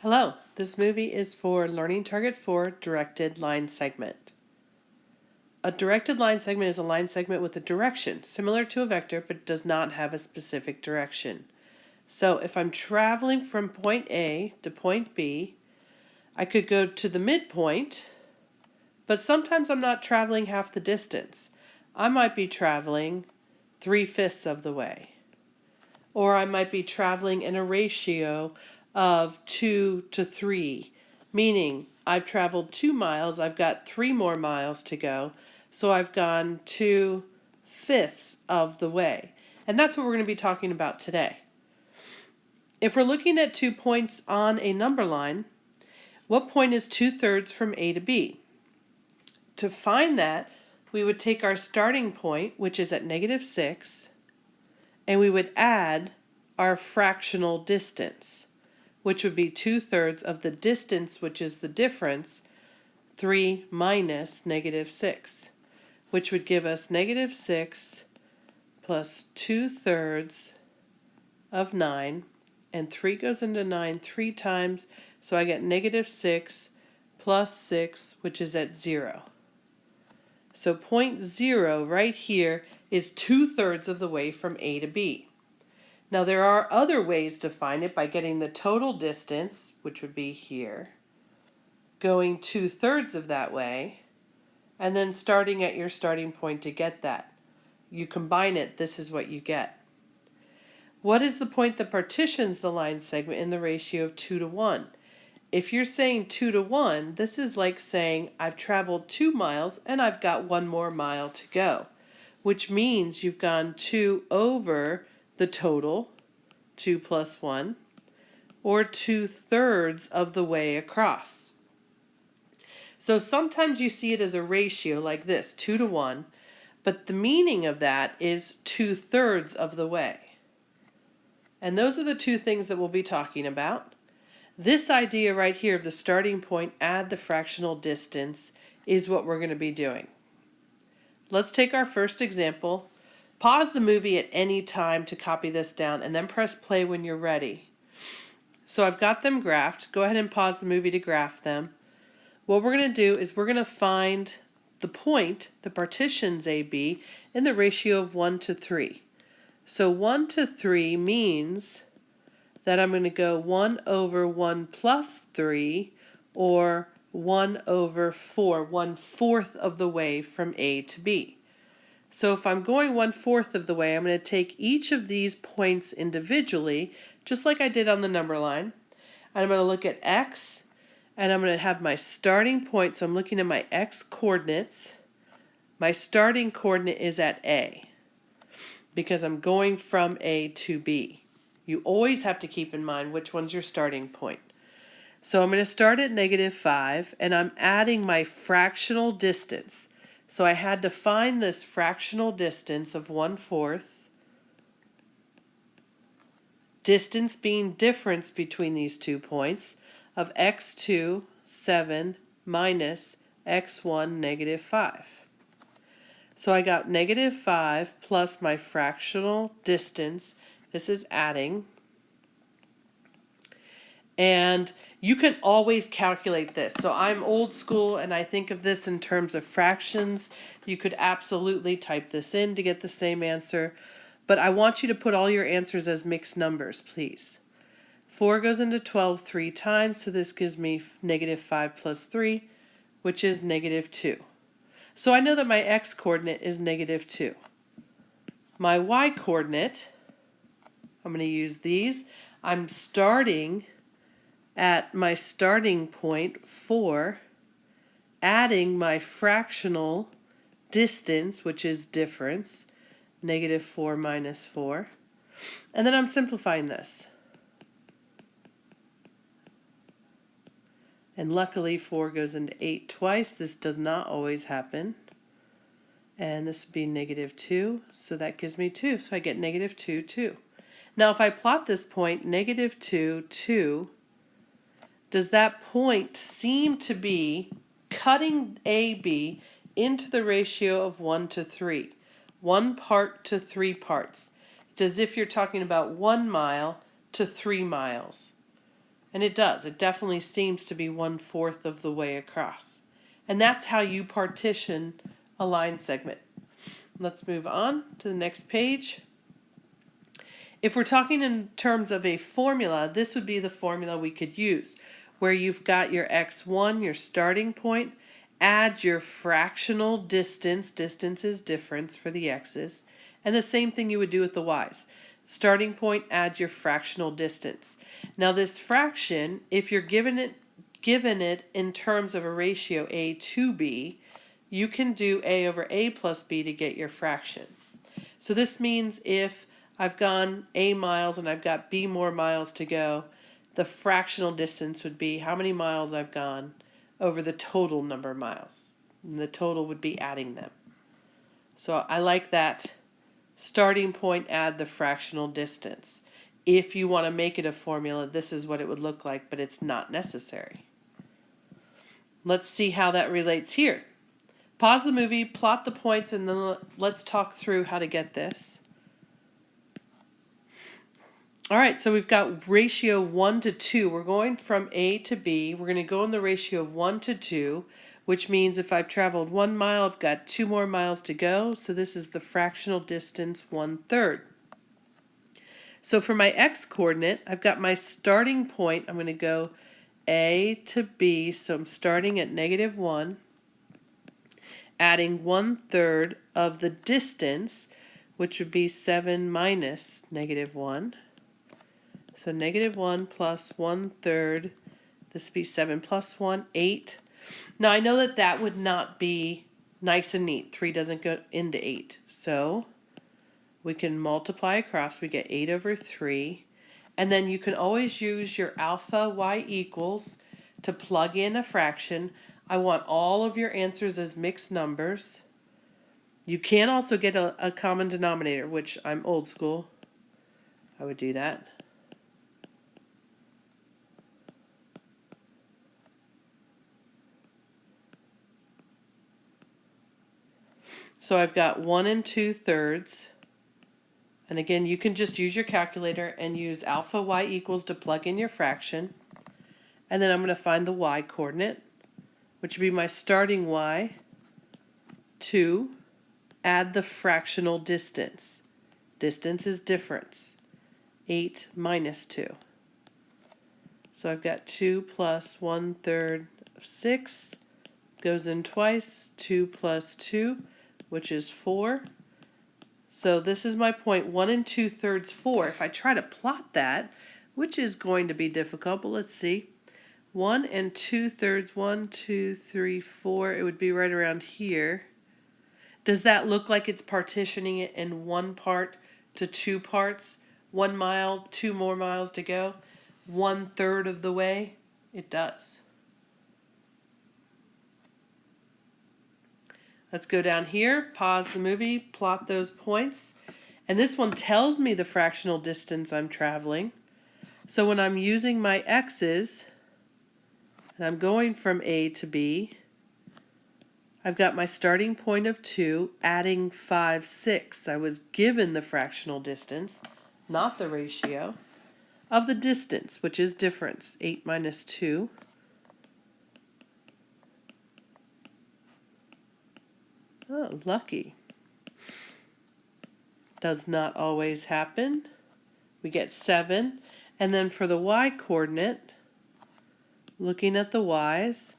Hello, this movie is for Learning Target 4 Directed Line Segment. A directed line segment is a line segment with a direction, similar to a vector, but does not have a specific direction. So if I'm traveling from point A to point B, I could go to the midpoint, but sometimes I'm not traveling half the distance. I might be traveling 3/5 of the way. Or I might be traveling in a ratio of 2 to 3, meaning I've traveled 2 miles, I've got 3 more miles to go, so I've gone 2/5 of the way. And that's what we're going to be talking about today. If we're looking at 2 points on a number line, what point is 2/3 from A to B? To find that, we would take our starting point, which is at -6, and we would add our fractional distance, which would be 2/3 of the distance, which is the difference, 3 minus -6, which would give us -6 plus 2/3 of 9, and 3 goes into 9 3 times, so I get -6 plus 6, which is at 0. So point 0 right here is 2/3 of the way from A to B. Now there are other ways to find it by getting the total distance, which would be here, going 2/3 of that way, and then starting at your starting point to get that. You combine it, this is what you get. What is the point that partitions the line segment in the ratio of 2 to 1? If you're saying 2 to 1, this is like saying I've traveled 2 miles and I've got 1 more mile to go, which means you've gone 2 over the total, 2 plus 1, or 2/3 of the way across. So sometimes you see it as a ratio like this, 2 to 1, but the meaning of that is 2/3 of the way. And those are the two things that we'll be talking about. This idea right here of the starting point, add the fractional distance, is what we're going to be doing. Let's take our first example. Pause the movie at any time to copy this down, and then press play when you're ready. So I've got them graphed. Go ahead and pause the movie to graph them. What we're going to do is we're going to find the point, the partitions AB, in the ratio of 1 to 3. So 1 to 3 means that I'm going to go 1 over 1 plus 3, or 1 over 4, 1/4 of the way from A to B. So if I'm going 1/4 of the way, I'm going to take each of these points individually, just like I did on the number line. And I'm going to look at X, and I'm going to have my starting point. So I'm looking at my X coordinates. My starting coordinate is at A, because I'm going from A to B. You always have to keep in mind which one's your starting point. So I'm going to start at -5, and I'm adding my fractional distance. So I had to find this fractional distance of 1/4. Distance being difference between these 2 points of x2, 7, minus x1, -5. So I got -5 plus my fractional distance. This is adding. And you can always calculate this. So I'm old school and I think of this in terms of fractions. You could absolutely type this in to get the same answer. But I want you to put all your answers as mixed numbers, please. 4 goes into 12 3 times, so this gives me -5 plus 3, which is -2. So I know that my x coordinate is -2. My y coordinate, I'm going to use these. I'm starting at my starting point 4, adding my fractional distance, which is difference, -4 minus 4, and then I'm simplifying this. And luckily 4 goes into 8 twice. This does not always happen. And this would be -2, so that gives me 2. So I get -2, 2. Now if I plot this point, -2, 2, does that point seem to be cutting AB into the ratio of 1 to 3? 1 part to 3 parts. It's as if you're talking about 1 mile to 3 miles. And it does. It definitely seems to be 1/4 of the way across. And that's how you partition a line segment. Let's move on to the next page. If we're talking in terms of a formula, this would be the formula we could use, where you've got your x1, your starting point, add your fractional distance, distance is difference for the x's, and the same thing you would do with the y's. Starting point, add your fractional distance. Now this fraction, if you're given it in terms of a ratio a to b, you can do a over a plus b to get your fraction. So this means if I've gone a miles and I've got b more miles to go, the fractional distance would be how many miles I've gone over the total number of miles. And the total would be adding them. So I like that. Starting point, add the fractional distance. If you want to make it a formula, this is what it would look like, but it's not necessary. Let's see how that relates here. Pause the movie, plot the points, and then let's talk through how to get this. All right, so we've got ratio 1 to 2. We're going from A to B. We're going to go in the ratio of 1 to 2, which means if I've traveled 1 mile, I've got 2 more miles to go. So this is the fractional distance 1/3. So for my x coordinate, I've got my starting point. I'm going to go A to B, so I'm starting at -1, adding 1/3 of the distance, which would be 7 minus -1. So -1 plus 1/3, this would be 7 plus 1, 8. Now I know that that would not be nice and neat. 3 doesn't go into 8. So we can multiply across, we get 8 over 3. And then you can always use your alpha y equals to plug in a fraction. I want all of your answers as mixed numbers. You can also get a common denominator, which I'm old school. I would do that. So I've got 1 2/3. And again, you can just use your calculator and use alpha y equals to plug in your fraction. And then I'm going to find the y coordinate, which would be my starting y, 2, add the fractional distance. Distance is difference, 8 minus 2. So I've got 2 plus 1/3 of 6, goes in twice, 2 plus 2, which is 4. So this is my point, 1 2/3, 4. If I try to plot that, which is going to be difficult, but let's see. 1 2/3, 1, 2, 3, 4. It would be right around here. Does that look like it's partitioning it in one part to 2 parts? 1 mile, 2 more miles to go. 1/3 of the way? It does. Let's go down here, pause the movie, plot those points. And this one tells me the fractional distance I'm traveling. So when I'm using my x's, and I'm going from A to B, I've got my starting point of 2, adding 5, 6. I was given the fractional distance, not the ratio, of the distance, which is difference, 8 minus 2. Oh, lucky. Does not always happen. We get 7. And then for the y coordinate, looking at the y's,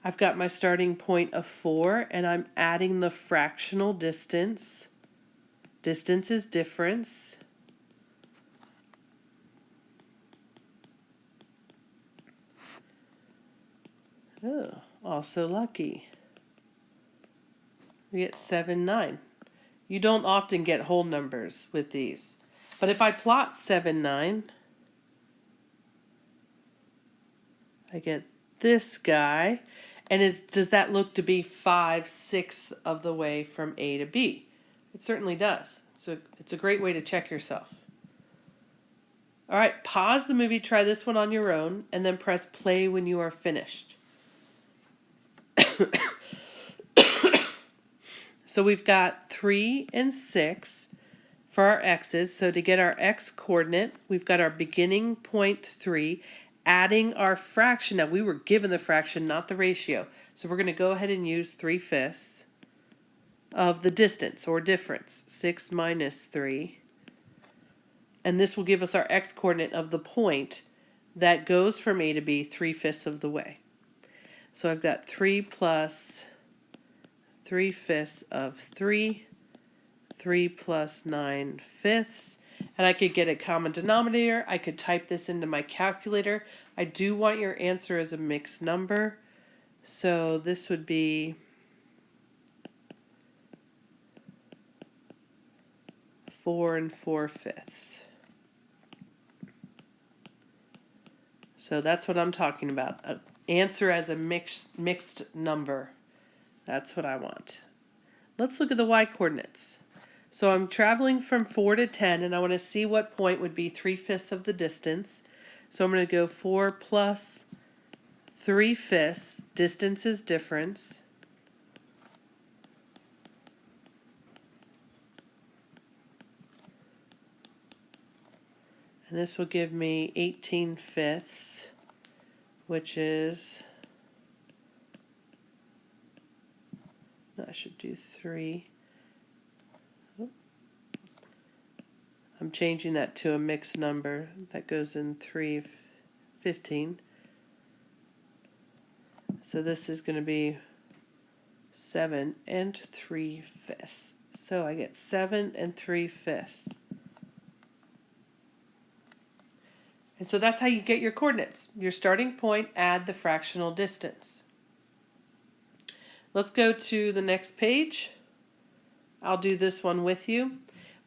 I've got my starting point of 4, and I'm adding the fractional distance. Distance is difference. Oh, also lucky. We get 7, 9. You don't often get whole numbers with these. But if I plot 7, 9, I get this guy. And does that look to be 5, 6 of the way from A to B? It certainly does. So it's a great way to check yourself. All right, pause the movie, try this one on your own, and then press play when you are finished. So we've got 3 and 6 for our x's. So to get our x coordinate, we've got our beginning point 3, adding our fraction. Now we were given the fraction, not the ratio. So we're going to go ahead and use 3/5 of the distance or difference, 6 minus 3. And this will give us our x-coordinate of the point that goes from A to B 3/5 of the way. So I've got 3 plus 3/5 of 3, 3 plus 9/5. And I could get a common denominator. I could type this into my calculator. I do want your answer as a mixed number. So this would be 4 4/5. So that's what I'm talking about. Answer as a mixed number. That's what I want. Let's look at the y-coordinates. So I'm traveling from 4 to 10, and I want to see what point would be 3/5 of the distance. So I'm going to go 4 plus 3/5. Distance is difference. And this will give me 18/5, which is, I should do 3. I'm changing that to a mixed number. That goes in 3/15. So this is going to be 7 3/5. So I get 7 3/5. And so that's how you get your coordinates. Your starting point, add the fractional distance. Let's go to the next page. I'll do this one with you.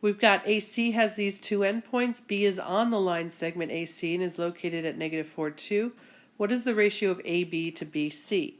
We've got AC has these two endpoints. B is on the line segment AC and is located at -4, 2. What is the ratio of AB to BC?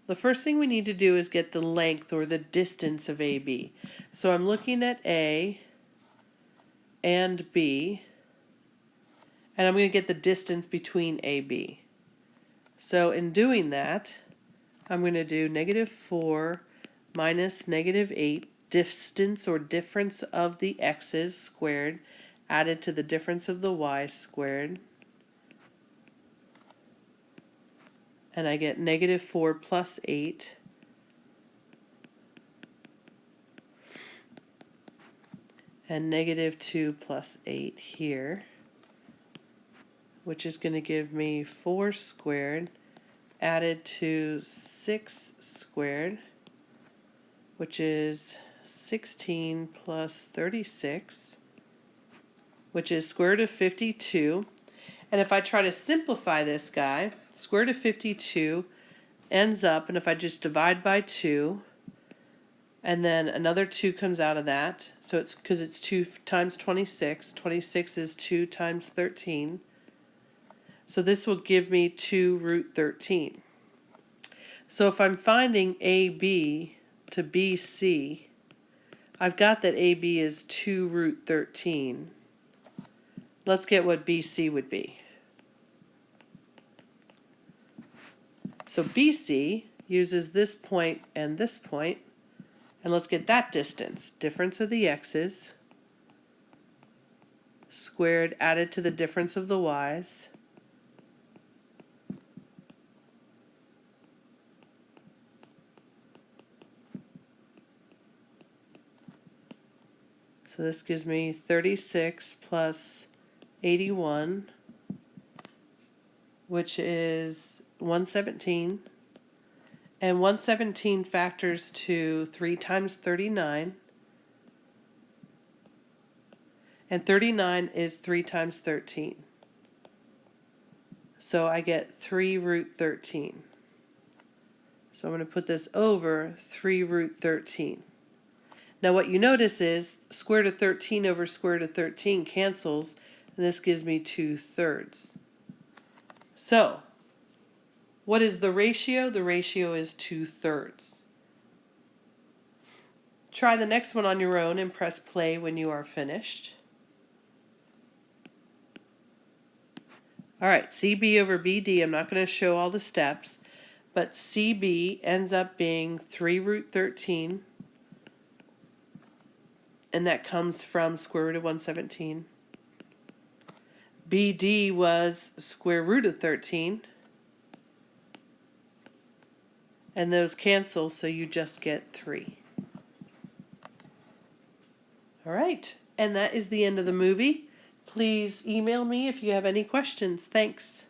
The first thing we need to do is get the length or the distance of AB. So I'm looking at A and B, and I'm going to get the distance between AB. So in doing that, I'm going to do -4 minus -8, distance or difference of the x's squared, added to the difference of the y squared. And I get -4 plus 8. And -2 plus 8 here, which is going to give me 4 squared added to 6 squared, which is 16 plus 36, which is square root of 52. And if I try to simplify this guy, square root of 52 ends up, and if I just divide by 2, and then another 2 comes out of that, so it's because it's 2 times 26. 26 is 2 times 13. So this will give me 2 root 13. So if I'm finding AB to BC, I've got that AB is 2 root 13. Let's get what BC would be. So BC uses this point and this point, and let's get that distance. Difference of the x's squared added to the difference of the y's. So this gives me 36 plus 81, which is 117. And 117 factors to 3 times 39. And 39 is 3 times 13. So I get 3 root 13. So I'm going to put this over 3 root 13. Now what you notice is square root of 13 over square root of 13 cancels, and this gives me 2/3. So what is the ratio? The ratio is 2/3. Try the next one on your own and press play when you are finished. All right, CB over BD, I'm not going to show all the steps, but CB ends up being 3 root 13, and that comes from square root of 117. BD was square root of 13. And those cancel, so you just get 3. All right, and that is the end of the movie. Please email me if you have any questions. Thanks.